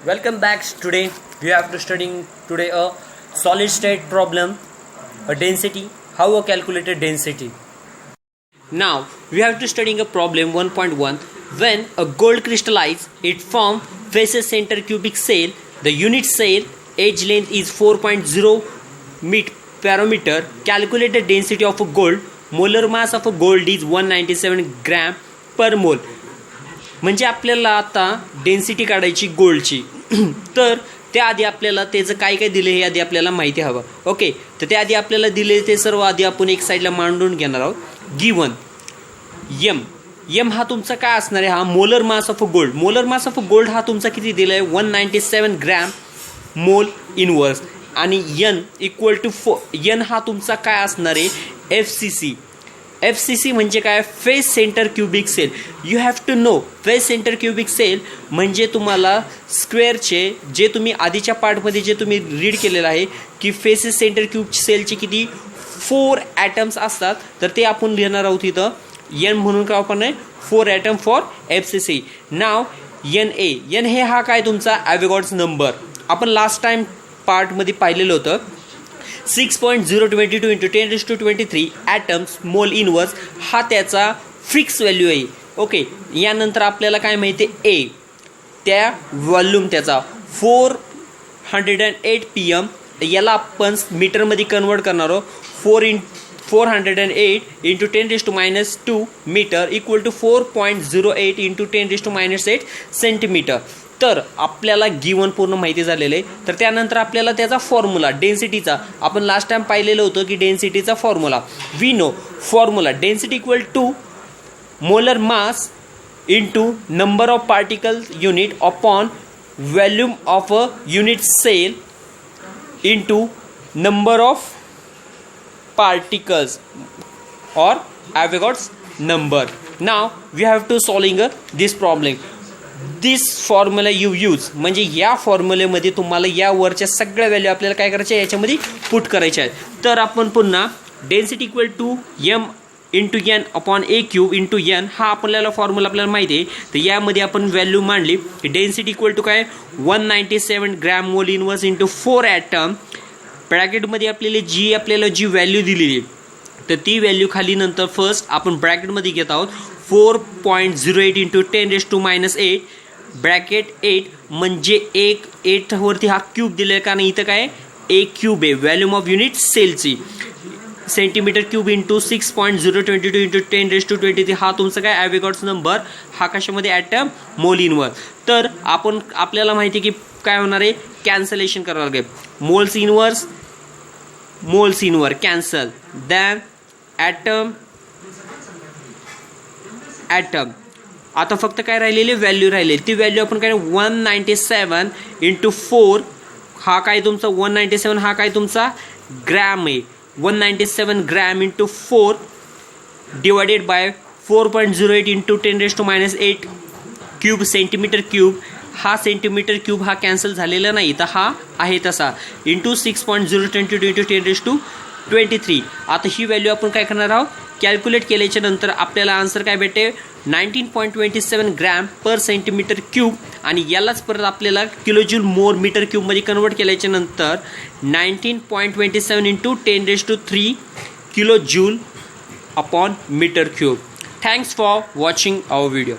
Welcome back. Today we have to studying today a solid state problem, a density, how a calculated density. Now we have to studying a problem 1.1. When a gold crystallized, it form faces center cubic cell. The unit cell edge length is 4.0 parameter. Calculate the density of a gold. Molar mass of a gold is 197 gram per mole. म्हणजे आपल्याला आता density काढायची गोल्डची तर त्याआधी आपल्याला त्याचं काय काय दिले हे आधी आपल्याला माहिती हवं. ओके, तर त्याआधी आपल्याला दिले ते सर्व आधी आपण एक साईडला मांडून घेणार आहोत. गिवन एम हा तुमचा काय असणार आहे, हा molar mass of a gold. Molar mass of a gold हा तुमचा किती दिला आहे, 197 ग्रॅम मोल इनवर्स. आणि एन इक्वल टू एन हा तुमचा काय असणार आहे, एफ सी सी म्हणजे काय, face centre cubic cell. You have to know face centre cubic cell म्हणजे तुम्हाला स्क्वेअरचे जे तुम्ही आधीच्या पार्टमध्ये जे तुम्ही रीड केलेलं आहे की फेसेस सेंटर क्यूब सेलचे किती 4 ॲटम्स असतात, तर ते आपण लिहिणार आहोत इथं एन म्हणून का आपण आहे 4 ॲटम फॉर FCC. नाव एन हे हा काय तुमचा ॲव्होगाड्रोस नंबर. आपण लास्ट टाइम पार्टमध्ये पाहिलेलं होतं. 6.022 × 10⁻23 ॲटम्स मोल इनवर्स हा त्याचा फिक्स व्हॅल्यू आहे. ओके, यानंतर आपल्याला काय माहिती आहे, ए त्या व्हॉल्यूम त्याचा 408 PM. याला आपण मीटरमध्ये कन्वर्ट करणार आहोत. 408 × 10⁻² मीटर इक्वल टू 4.08 × 10⁻8 सेंटीमीटर. तर आपल्याला गिवन पूर्ण माहिती झालेलं आहे. तर त्यानंतर आपल्याला त्याचा फॉर्म्युला डेन्सिटीचा आपण लास्ट टाइम पाहिलेलं होतं की डेन्सिटीचा formula we know. Formula density equal to molar mass into number of particles unit upon volume of a unit cell into number of particles or Avogadro's number. Now we have to solving this problem. This formula you use म्हणजे या फॉर्म्युलेमध्ये तुम्हाला या वरच्या सगळ्या value आपल्याला काय करायच्या याच्यामध्ये पुट करायच्या आहेत. तर आपण पुन्हा density equal to M into N upon a cube into N हा आपल्याला फॉर्म्युला आपल्याला माहिती आहे. तर यामध्ये आपण व्हॅल्यू मांडली. डेन्सिटी इक्वल टू काय 197 gram mole inverse into 4 item. ब्रॅकेटमध्ये आपल्याला जी व्हॅल्यू दिलेली तर ती व्हॅल्यू खाली नंतर फर्स्ट आपण ब्रॅकेटमध्ये घेत आहोत 4.08 × 10⁻8 ब्रॅकेट 8 म्हणजे 8 वरती हा क्यूब दिलेला आहे कारण इथं काय ए क्यूब आहे व्हॅल्यूम ऑफ युनिट सेलची. सेंटीमीटर क्यूब इंटू 6.022 × 10⁻23 हा तुमचा काय ॲव्होगाड्रोस नंबर. हा कशामध्ये ॲटम मोल इनवर. तर आपल्याला माहिती आहे की काय होणार आहे, कॅन्सलेशन करावं लागेल. Moles inverse cancel. Then atom आता फक्त काय राहिलेली व्हॅल्यू राहिलेली. ती व्हॅल्यू आपण काय 197 × 4 हा काय तुमचा 197 हा काय तुमचा ग्रॅम आहे. 197 gram into 4 divided by 4.08 × 10⁻8 cube centimetre cube. हा सेंटीमीटर क्यूब हा कॅन्सल झालेला नाही तर हा आहे तसा इंटू 6.022 × 10⁻23. आता ही व्हॅल्यू आपण काय करणार आहोत, कॅल्क्युलेट केल्याच्या नंतर आपल्याला आन्सर काय भेटे 19.27 ग्रॅम पर सेंटीमीटर क्यूब. आणि यालाच परत आपल्याला किलोजूल मोर मीटर क्यूबमध्ये कन्वर्ट केल्याच्या नंतर 19.27 × 10⁻3 kilo joule upon metre cube. Thanks for watching our video.